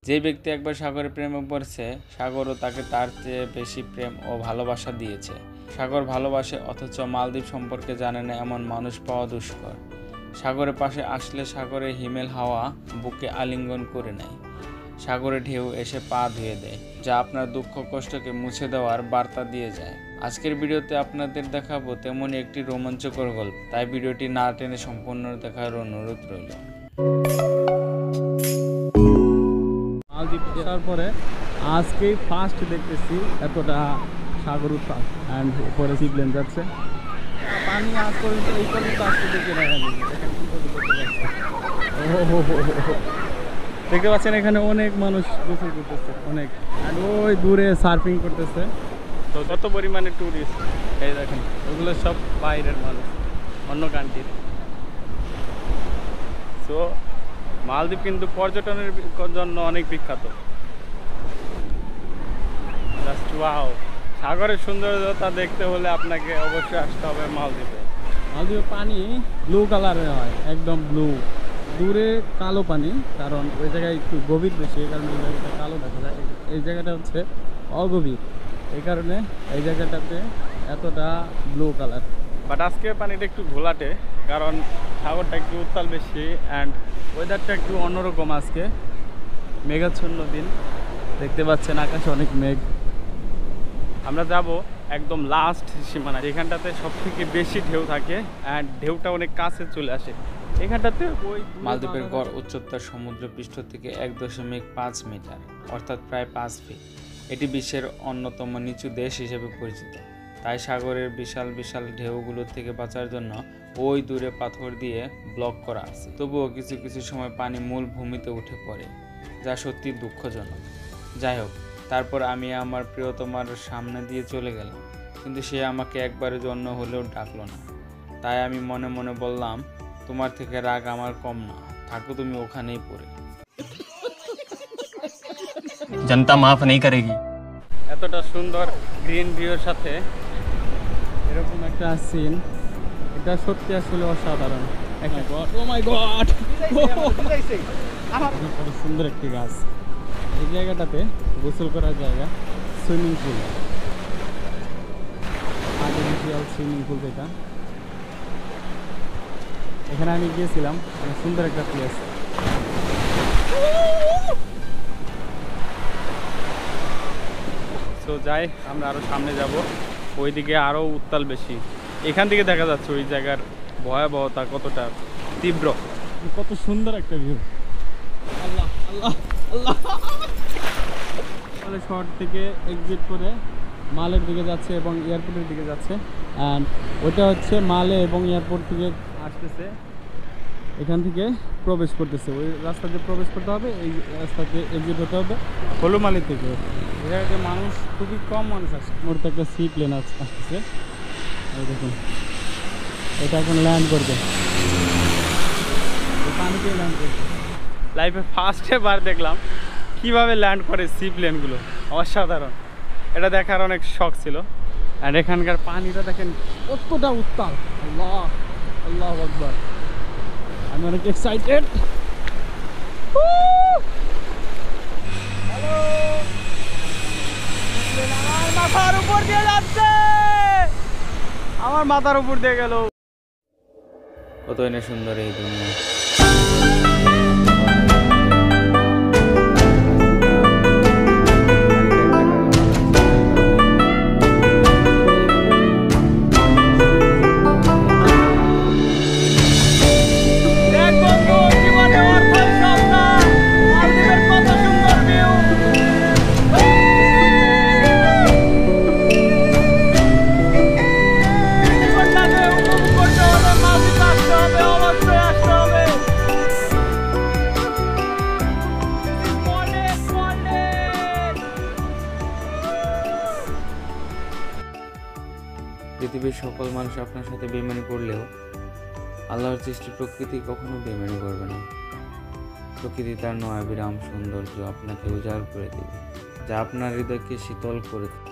যে ব্যক্তি একবার সাগরের প্রেমে পড়েছে, সাগরও তাকে তার চেয়ে বেশি প্রেম ও ভালোবাসা দিয়েছে। সাগর ভালোবাসে, অথচ মালদ্বীপ সম্পর্কে জানে না এমন মানুষ পাওয়া দুষ্কর। সাগরের পাশে আসলে সাগরের হিমেল হাওয়া বুকে আলিঙ্গন করে নেয়। সাগরে ঢেউ এসে পা ধুয়ে দেয়, যা আপনার দুঃখ কষ্টকে মুছে দেওয়ার বার্তা দিয়ে যায়। আজকের ভিডিওতে আপনাদের দেখাবো তেমনই একটি রোমাঞ্চকর গল্প, তাই ভিডিওটি না টেনে সম্পূর্ণ দেখার অনুরোধ রইল। মালদ্বীপ আসার পরে আজকেই ফার্স্ট দেখতেছি এতটা সাগর উত্তাল অ্যান্ড উপরে সি প্লেন যাচ্ছে। পানি আজ পর্যন্ত এই পর্যন্ত আসতে দেখে দেখতে পাচ্ছেন এখানে অনেক মানুষ গোসল করতেছে, অনেক। অ্যান্ড ওই দূরে সার্ফিং করতেছে। তো কত পরিমাণে ট্যুরিস্ট, এই দেখেন ওগুলো সব বাইরের মানুষ, অন্য কান্ট্রির। সো মালদ্বীপ কিন্তু পর্যটনের জন্য অনেক বিখ্যাত। জাস্ট ওয়াও, সাগরের সৌন্দর্যতা দেখতে হলে আপনাকে অবশ্যই আসতে হবে মালদ্বীপে। মালদ্বীপে পানি ব্লু কালারের হয়, একদম ব্লু। দূরে কালো পানি, কারণ ওই জায়গায় একটু গভীর বেশি, এই কারণে এই জায়গাটা কালো দেখা যায়। এই জায়গাটা হচ্ছে অগভীর, এই কারণে এই জায়গাটাতে এতটা ব্লু কালার। বাট আজকে পানিটা একটু ঘোলাটে, কারণ সাগরটা একটু উত্তাল বেশি অ্যান্ড ওয়েদারটা একটু অন্যরকম। আজকে মেঘাচ্ছন্ন দিন, দেখতে পাচ্ছেন আকাশে অনেক মেঘ। আমরা যাব একদম লাস্ট সীমানা, এখানটাতে সব থেকে বেশি ঢেউ থাকে অ্যান্ড ঢেউটা অনেক কাছে চলে আসে এখানটাতে। ওই মালদ্বীপের গড় উচ্চতা সমুদ্র পৃষ্ঠ থেকে 1.5 মিটার, অর্থাৎ প্রায় 5 ফিট। এটি বিশ্বের অন্যতম নিচু দেশ হিসেবে পরিচিত। তাই সাগরের বিশাল বিশাল ঢেউগুলো থেকে বাঁচার জন্য ওই দূরে পাথর দিয়ে ব্লক করা আছে। তবুও কিছু কিছু সময় পানি মূল ভূমিতে উঠে পড়ে, যা সত্যি দুঃখজনক। যাই হোক, তারপর আমি আমার প্রিয়তমার সামনে দিয়ে চলে গেলাম, কিন্তু সে আমাকে একবারের জন্য হলেও ডাকলো না। তাই আমি মনে মনে বললাম, তোমার থেকে রাগ আমার কম না, থাকো তুমি ওখানেই পড়ে। जनता माफ नहीं करेगी। এতটা সুন্দর গ্রিন ভিউর সাথে এরকম একটা সিন, এটা সত্যি আসলে অসাধারণ। ও মাই গড, কত সুন্দর একটি গাছ। এই জায়গাটাতে গোসল করার জায়গা, swimming pool, artificial swimming pool যেটা। এখানে আমি গিয়েছিলাম, অনেক সুন্দর একটা প্লেস। তো যাই, আমরা আরও সামনে যাব, ওইদিকে আরও উত্তাল বেশি। এখান থেকে দেখা যাচ্ছে ওই জায়গার ভয়াবহতা কতটা তীব্র। কত সুন্দর একটা ভিউ। আল্লাহ আল্লাহ আল্লাহ। শহর থেকে এক্সিট করে মালের দিকে যাচ্ছে এবং এয়ারপোর্টের দিকে যাচ্ছে। অ্যান্ড ওইটা হচ্ছে মালে এবং এয়ারপোর্ট থেকে আসতেছে, এখান থেকে প্রবেশ করতেছে। ওই রাস্তা দিয়ে প্রবেশ করতে হবে, এই রাস্তাতে এক্সিট হতে হবে হলুমালি থেকে। এই জায়গাতে মানুষ খুবই কম মানুষ আসছে। মোটতে একটা সি প্লেন আসতেছে, এই দেখুন, এটা এখন ল্যান্ড করবে, পানিতে ল্যান্ড করবে। লাইফে ফার্স্ট বার দেখলাম কীভাবে ল্যান্ড করে সি প্লেনগুলো, অসাধারণ। এটা দেখার অনেক শখ ছিল। আর এখানকার পানিটা দেখেন কতটা উত্তাল। আল্লাহ আল্লাহ আকবার, আমি অনেক এক্সাইটেড। আমার মাথার উপর দিয়ে যাচ্ছে, আমার মাথার উপর দিয়ে গেল। কতই না সুন্দর এই দুনিয়া। পৃথিবীর সকল মানুষ আপনার সাথে বেইমানি করলেও আল্লাহর সৃষ্টি প্রকৃতি কখনো বেইমানি করবে না। প্রকৃতি তার নয়াবিরাম সৌন্দর্য আপনাকে উজাড় করে দেবে, যা আপনার হৃদয়কে শীতল করে দেবে।